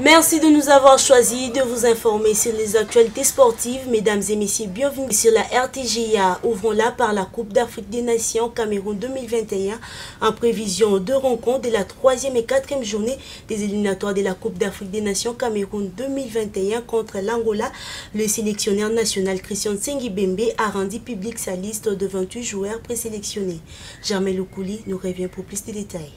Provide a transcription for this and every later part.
Merci de nous avoir choisi de vous informer sur les actualités sportives. Mesdames et messieurs, bienvenue sur la RTGA. Ouvrons-la par la Coupe d'Afrique des Nations Cameroun 2021 en prévision de rencontres de la 3e et 4e journée des éliminatoires de la Coupe d'Afrique des Nations Cameroun 2021 contre l'Angola. Le sélectionneur national Christian Tsengibembe a rendu public sa liste de 28 joueurs présélectionnés. Germain Loukouli nous revient pour plus de détails.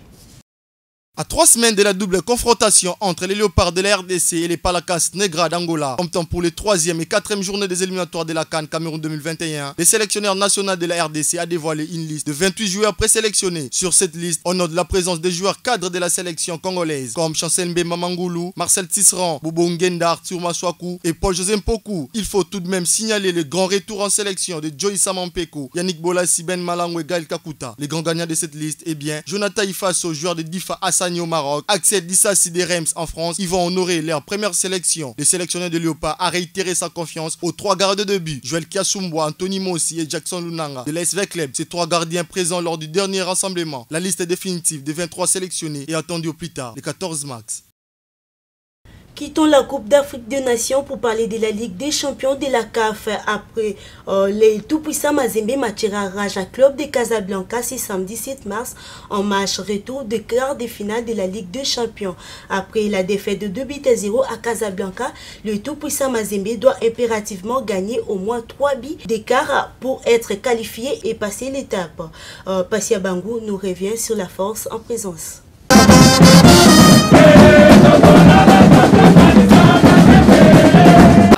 À 3 semaines de la double confrontation entre les Léopards de la RDC et les Palacas Negra d'Angola, comptant pour les 3e et 4e journées des éliminatoires de la CAN Cameroun 2021, le sélectionneur national de la RDC a dévoilé une liste de 28 joueurs présélectionnés. Sur cette liste, on note la présence des joueurs cadres de la sélection congolaise, comme Chancel Mbemba Mangoulou, Marcel Tisserand, Bobo Ngenda, Arthur Maswaku et Paul-José Mpoku. Il faut tout de même signaler le grand retour en sélection de Joey Samampeko, Yannick Bolassi, Ben Malangou et Gaël Kakuta. Les grands gagnants de cette liste, Jonathan Ifasso, joueur de Difa Assani au Maroc, Axel Dissassi des Reims en France, ils vont honorer leur première sélection. Le sélectionneur de Léopard a réitéré sa confiance aux 3 gardiens de but, Joël Kiasumboa, Anthony Mossi et Jackson Lunanga de l'SV Club. Ces 3 gardiens présents lors du dernier rassemblement. La liste définitive des 23 sélectionnés est attendue au plus tard, le 14 mars. Quittons la Coupe d'Afrique des Nations pour parler de la Ligue des Champions de la CAF. Après les tout-puissants Mazembe matchera Raja Club de Casablanca ce samedi 7 mars en match retour de quart de finale de la Ligue des Champions. Après la défaite de 2-0 à Casablanca, le tout-puissant Mazembe doit impérativement gagner au moins 3 buts d'écart pour être qualifié et passer l'étape. Passia Bangou nous revient sur la force en présence.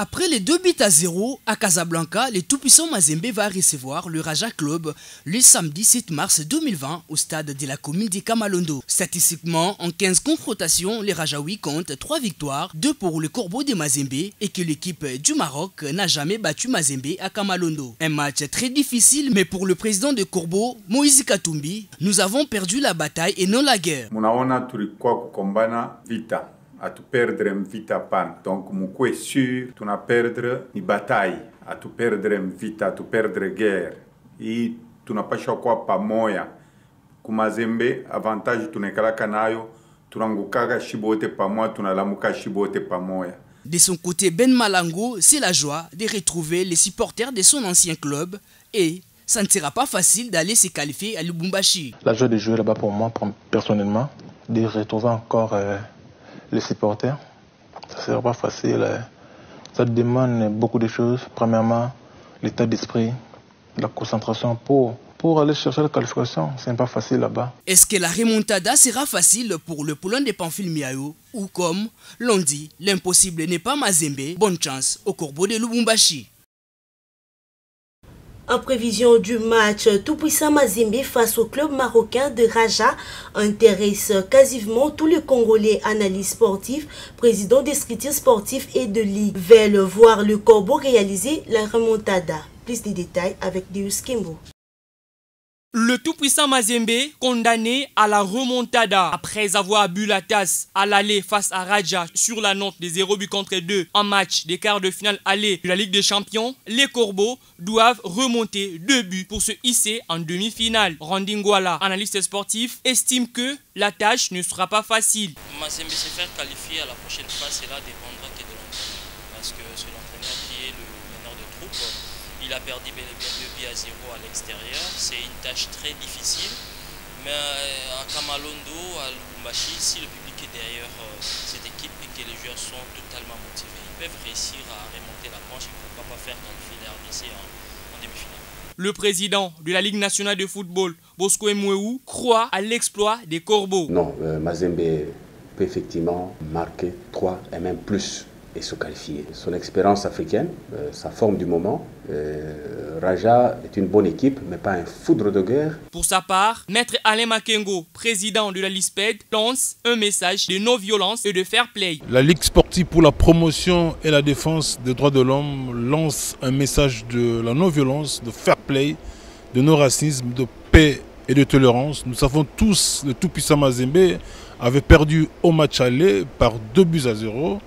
Après les 2-0 à Casablanca, le tout-puissant Mazembe va recevoir le Raja Club le samedi 7 mars 2020 au stade de la commune de Kamalondo. Statistiquement, en 15 confrontations, les Rajaouis comptent 3 victoires, 2 pour le Corbeau de Mazembe et que l'équipe du Maroc n'a jamais battu Mazembe à Kamalondo. Un match très difficile, mais pour le président de Corbeau, Moïse Katumbi, nous avons perdu la bataille et non la guerre. À tout perdre vita pan. Donc, mon est sûr, tu n'as perdre ni bataille, à tout perdre vita, à tout perdre guerre. Et tu n'as pas choqué pas moya. Kumazembe, avantage tu n'es qu'à la canaille, tu n'as pas chibote pas moi, tu n'as pas chibote pas moya. De son côté, Ben Malango, c'est la joie de retrouver les supporters de son ancien club et ça ne sera pas facile d'aller se qualifier à Lubumbashi. La joie de jouer là-bas pour moi, personnellement, de retrouver encore les supporters, ça ne sera pas facile. Ça demande beaucoup de choses. Premièrement, l'état d'esprit, la concentration pour aller chercher la qualification. Ce n'est pas facile là-bas. Est-ce que la remontada sera facile pour le Poulain de Pamphile Miayo? Ou comme l'on dit, l'impossible n'est pas Mazembe. Bonne chance au Corbeau de Lubumbashi. En prévision du match, tout-puissant Mazembe face au club marocain de Raja intéresse quasiment tous les Congolais, analystes sportifs, présidents des structures sportives et de ligue veulent voir le Corbeau réaliser la remontada. Plus de détails avec Deus Kimbo. Le tout-puissant Mazembe condamné à la remontada après avoir bu la tasse à l'aller face à Raja sur la note des 0-2 en match des quarts de finale aller de la Ligue des Champions. Les Corbeaux doivent remonter 2 buts pour se hisser en demi-finale. Randy Ngwala, analyste sportif, estime que la tâche ne sera pas facile. Mazembe se faire qualifier à la prochaine phase, cela dépendra que de l'entraîneur, parce que c'est l'entraîneur qui est le meneur de troupe. Il a perdu bel et bien 2-0 à l'extérieur. C'est une tâche très difficile. Mais à Kamalondo, à Lubumbashi, si le public est derrière cette équipe et que les joueurs sont totalement motivés, ils peuvent réussir à remonter la planche et pourquoi pas faire qualifier la RDC en demi-finale. Le président de la Ligue nationale de football, Bosco Emouéou, croit à l'exploit des Corbeaux. Non, Mazembe peut effectivement marquer 3 et même plus et se qualifier. Son expérience africaine, sa forme du moment, Raja est une bonne équipe, mais pas un foudre de guerre. Pour sa part, Maître Alain Makengo, président de la LISPED, lance un message de non-violence et de fair play. La Ligue sportive pour la promotion et la défense des droits de l'homme lance un message de la non-violence, de fair play, de non-racisme, de paix et de tolérance. Nous savons tous, le tout-puissant Mazembe avait perdu au match aller par 2-0.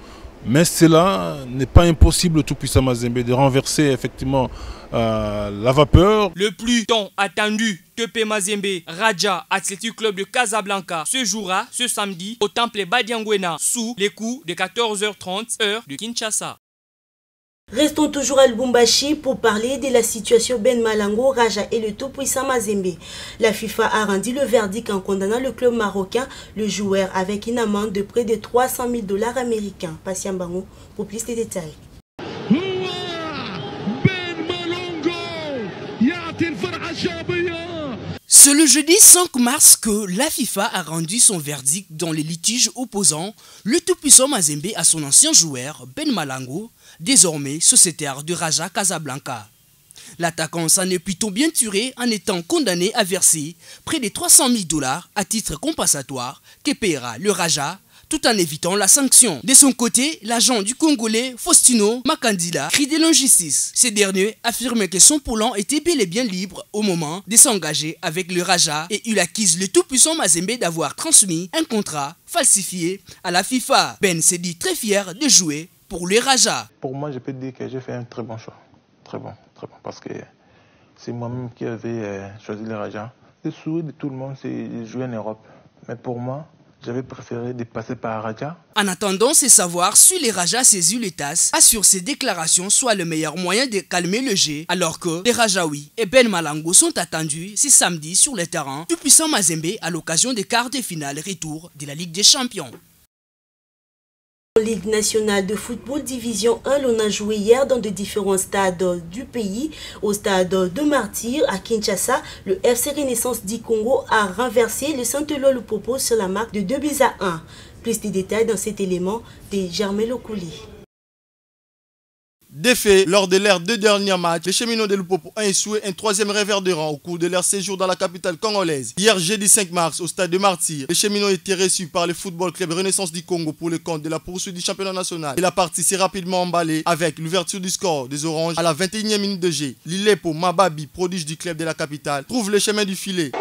Mais cela n'est pas impossible au tout-puissant Mazembe de renverser effectivement la vapeur. Le plus tant attendu TP Mazembe Raja Athletic Club de Casablanca se jouera ce samedi au Temple Badiangwena sous les coups de 14h30 heure de Kinshasa. Restons toujours à Lubumbashi pour parler de la situation Ben Malango, Raja et le tout-puissant Mazembe. La FIFA a rendu le verdict en condamnant le club marocain, le joueur avec une amende de près de 300 000 $ américains. Patient Bango pour plus de détails. C'est le jeudi 5 mars que la FIFA a rendu son verdict dans les litiges opposant le tout-puissant Mazembe à son ancien joueur Ben Malango, désormais sociétaire de Raja Casablanca. L'attaquant s'en est plutôt bien tiré en étant condamné à verser près de 300 000 $ à titre compensatoire que paiera le Raja tout en évitant la sanction. De son côté, l'agent du Congolais Faustino Makandila crie de l'injustice. Ce dernier affirme que son poulain était bel et bien libre au moment de s'engager avec le Raja et il accuse le tout-puissant Mazembe d'avoir transmis un contrat falsifié à la FIFA. Ben s'est dit très fier de jouer pour le Raja. Pour moi, je peux dire que j'ai fait un très bon choix. Très bon, parce que c'est moi-même qui avais choisi le Raja. Le souhait de tout le monde, c'est de jouer en Europe. Mais pour moi, j'avais préféré de passer par Raja. En attendant, c'est savoir si les Raja saisit les tasses assure ces déclarations soit le meilleur moyen de calmer le jeu, alors que les Rajaoui et Ben Malango sont attendus ce samedi sur le terrain du puissant Mazembe à l'occasion des quarts de finale retour de la Ligue des Champions. Ligue nationale de football division 1, l'on a joué hier dans de différents stades du pays. Au stade de Martyrs à Kinshasa, le FC Renaissance du Congo a renversé le Saint-Eloi Lupopo sur la marque de 2-1. Plus de détails dans cet élément de Germain Lokouli. Défait lors de leurs deux derniers matchs, les cheminots de Lupopo ont échoué un troisième revers de rang au cours de leur séjour dans la capitale congolaise. Hier, jeudi 5 mars, au stade de Martyrs, les cheminots étaient reçus par le football club Renaissance du Congo pour le compte de la poursuite du championnat national. Et la partie s'est rapidement emballée avec l'ouverture du score des Oranges à la 21e minute de jeu. Lilepo Mababi, prodige du club de la capitale, trouve le chemin du filet.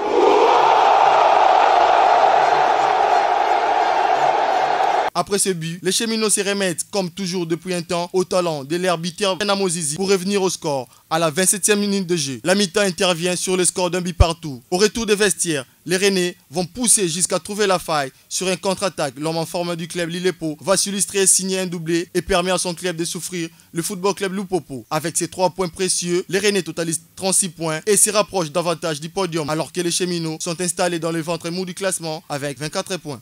Après ce but, les cheminots se remettent, comme toujours depuis un temps, au talent de l'arbitre Namozizi pour revenir au score à la 27e minute de jeu. La mi-temps intervient sur le score d'un but partout. Au retour des vestiaires, les Rennais vont pousser jusqu'à trouver la faille sur un contre-attaque. L'homme en forme du club Lilepo va s'illustrer et signer un doublé et permet à son club de souffrir le football club Lupopo. Avec ses 3 points précieux, les Rennais totalisent 36 points et se rapprochent davantage du podium alors que les cheminots sont installés dans le ventre mou du classement avec 24 points.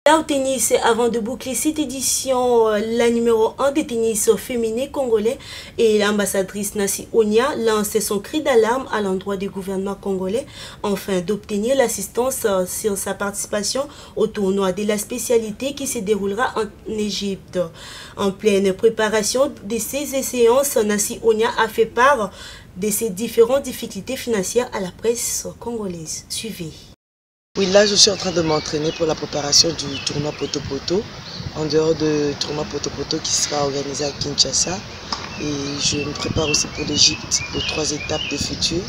Là au tennis, avant de boucler cette édition, la numéro 1 des tennis féminin congolais et l'ambassadrice Nassi Onia lance son cri d'alarme à l'endroit du gouvernement congolais afin d'obtenir l'assistance sur sa participation au tournoi de la spécialité qui se déroulera en Égypte. En pleine préparation de ces séances, Nassi Onia a fait part de ses différentes difficultés financières à la presse congolaise. Suivez. Oui, là je suis en train de m'entraîner pour la préparation du tournoi Poto-Poto, en dehors du tournoi Poto-Poto qui sera organisé à Kinshasa. Et je me prépare aussi pour l'Égypte, les 3 étapes de futur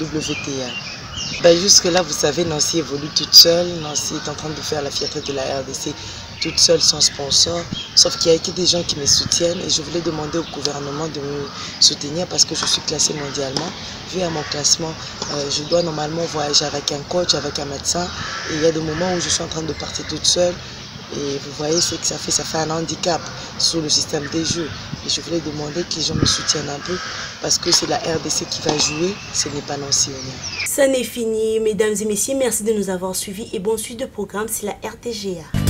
WTA. Jusque là, vous savez, Nancy évolue toute seule. Nancy est en train de faire la fierté de la RDC toute seule, sans sponsor. Sauf qu'il y a que des gens qui me soutiennent et je voulais demander au gouvernement de me soutenir parce que je suis classée mondialement. Vu à mon classement, je dois normalement voyager avec un coach, avec un médecin. Et il y a des moments où je suis en train de partir toute seule. Et vous voyez ce que ça fait un handicap sur le système des jeux. Et je voulais demander que les gens me soutiennent un peu parce que c'est la RDC qui va jouer, ce n'est pas Nancy Onia. Ça n'est fini, mesdames et messieurs, merci de nous avoir suivis et bonne suite de programme, c'est la RTGA.